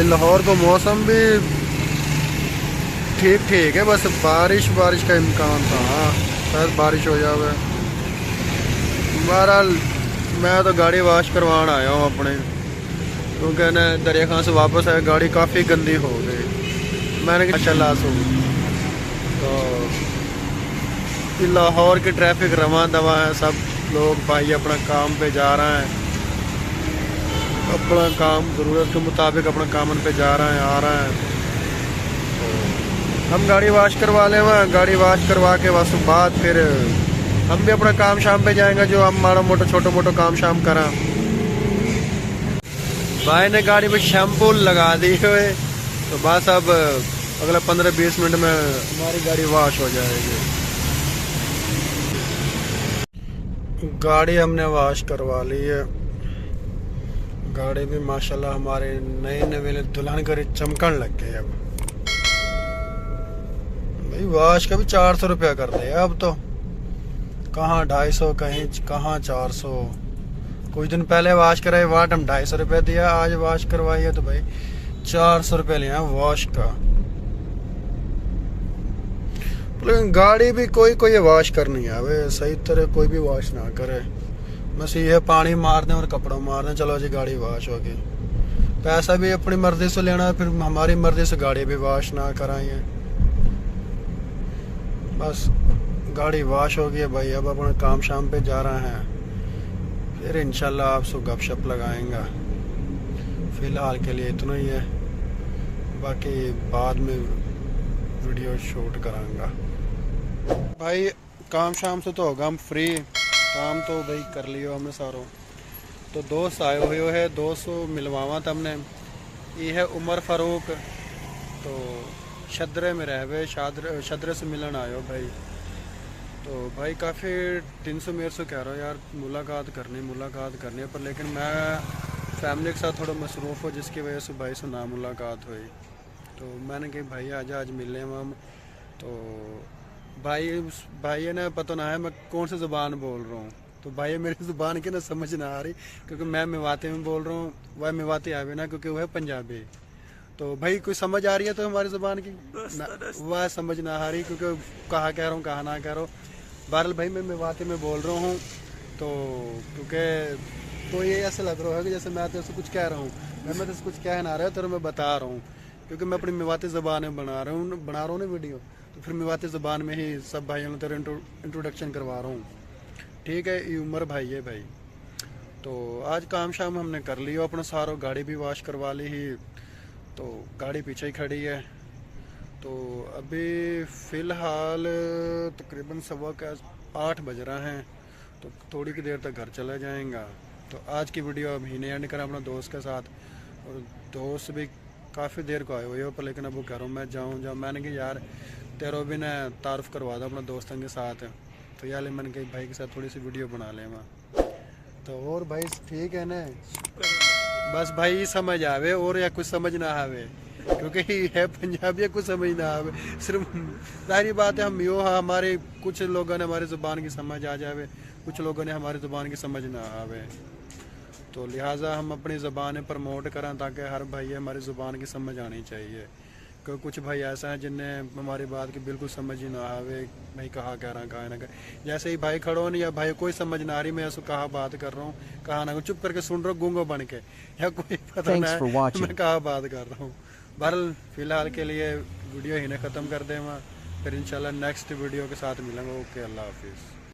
लाहौर को मौसम भी ठीक ठीक है, बस बारिश का इम्कान था। हाँ शायद बारिश हो जाए। बहरहाल मैं तो गाड़ी वाश करवाने आया हूँ अपने, क्योंकि ना दरिया खां से वापस आया, गाड़ी काफ़ी गंदी हो गई। मैंने कहा चला सो तो लाहौर की ट्रैफिक रवां दवा है, सब लोग भाई अपना काम पे जा रहे हैं, अपना काम ज़रूरत के मुताबिक अपना काम पे जा रहे हैं, आ रहे हैं। तो हम गाड़ी वाश करवा लें, वहाँ गाड़ी वाश करवा के बस बाद फिर हम भी अपना काम शाम पे जाएंगे, जो हम माड़ा मोटा छोटा मोटा काम शाम करा। भाई ने गाड़ी में शैम्पू लगा दी हुए, तो बस अब अगले 15-20 मिनट में हमारी गाड़ी वॉश हो जाएगी। गाड़ी हमने वॉश करवा ली है। गाड़ी भी माशाल्लाह हमारे नए नवेले दुल्हन करे चमकन लग गए। अब भाई वॉश का भी 400 रुपया कर दिया अब तो, कहाँ 250 कहाँ 400। कुछ दिन पहले वॉश कराए वाट हम 250 रुपया दिया, आज वॉश करवाई है तो भाई 400 रुपया लिया वॉश का। लेकिन गाड़ी भी कोई वॉश करनी है सही तरह, कोई भी वॉश ना करे, बस ये पानी मार दें और कपड़ा मार दें, चलो जी गाड़ी वॉश होगी। पैसा भी अपनी मर्जी से लेना, फिर हमारी मर्जी से गाड़ी भी वॉश ना कराएंगे। बस गाड़ी वॉश हो गई है भाई, अब अपना काम शाम पे जा रहे हैं, फिर इंशाल्लाह आपसे गपशप लगाएंगा। फ़िलहाल के लिए इतना ही है, बाकी बाद में वीडियो शूट करांगा। भाई काम शाम से तो होगा हम फ्री, काम तो भाई कर लियो हमने सारों। तो दोस्त आए हुए है, दोस्त मिलवावा था हमने। ये है उमर फारूक, तो शदरे में रहे, शदरे से मिलन आयो भाई। तो भाई काफ़ी दिन से मेरे से कह रहा हूँ यार मुलाकात करनी है, पर लेकिन मैं फैमिली के साथ थोड़ा मसरूफ़ हो, जिसकी वजह से भाई से ना मुलाकात हुई। तो मैंने कहा भाई आजा आज मिले हम। तो भाई है ना, पता ना है मैं कौन सी ज़ुबान बोल रहा हूँ, तो भाई मेरी ज़ुबान की ना समझ ना आ रही, क्योंकि मैं मेवाती में बोल रहा हूँ, वह मेवाती आवे ना, क्योंकि वह है पंजाबी। तो भाई कोई समझ आ रही है तो हमारी ज़ुबान की वह समझ ना आ रही, क्योंकि कहाँ कह रहा हूँ कहाँ ना कह रहा हूँ। बहरहाल भाई मैं मेवाती में बोल रहा हूँ, तो क्योंकि तो ये ऐसा लग रहा है कि जैसे मैं तो कुछ कह रहा हूँ, मैं तो कुछ कह ना रहा तो मैं बता रहा हूँ, क्योंकि मैं अपनी मेवाती ज़बान में बना रहा हूँ ना वीडियो, तो फिर मेवाती ज़बान में ही सब भाइयों ने तेरा इंट्रोडक्शन करवा रहा हूँ। ठीक है, ये उमर भाई है भाई। तो आज काम शाम हमने कर लिया अपना सारो, गाड़ी भी वॉश करवा ली ही, तो गाड़ी पीछे ही खड़ी है। तो अभी फ़िलहाल तकरीबन 8:15 बज रहे हैं, तो थोड़ी की देर तक घर चला जाएगा। तो आज की वीडियो अभी नहीं एंड करा अपना दोस्त के साथ, और दोस्त भी काफ़ी देर को आए हुए हो, पर लेकिन अब वो कह रहा हूँ मैं जाऊँ। मैंने कहा यार तेरा भी ना तारुफ करवा दो अपना दोस्तों के साथ, तो यार मैंने कहा भाई के साथ थोड़ी सी वीडियो बना लें वहाँ। तो और भाई ठीक है ना, बस भाई समझ आवे और या कुछ समझ ना आवे, क्योंकि है पंजाबी कुछ समझ ना आवे। सिर्फ सारी बात है हम यो हमारे कुछ लोगों ने हमारी ज़ुबान की समझ आ जावे, कुछ लोगों ने हमारी ज़ुबान की समझ ना आवे। तो लिहाजा हम अपनी ज़ुबान प्रमोट करें ताकि हर भाई हमारी ज़ुबान की समझ आनी चाहिए, क्योंकि कुछ भाई ऐसा है जिन्हें हमारी बात की बिल्कुल समझ ही ना आवे, भाई कहाँ कह रहा कहाँ ना कह। जैसे ही भाई खड़ो नहीं या भाई कोई समझ ना आ रही, मैं ऐसा कहाँ बात कर रहा हूँ कहाँ ना, चुप करके सुन रहा हूँ गूंगो बन के, या कोई पता ना मैं कहाँ बात कर रहा हूँ। बहरहाल फ़िलहाल के लिए वीडियो ही ने ख़त्म कर दें, फिर इंशाल्लाह नेक्स्ट वीडियो के साथ मिलेंगे। ओके, अल्लाह हाफिज़।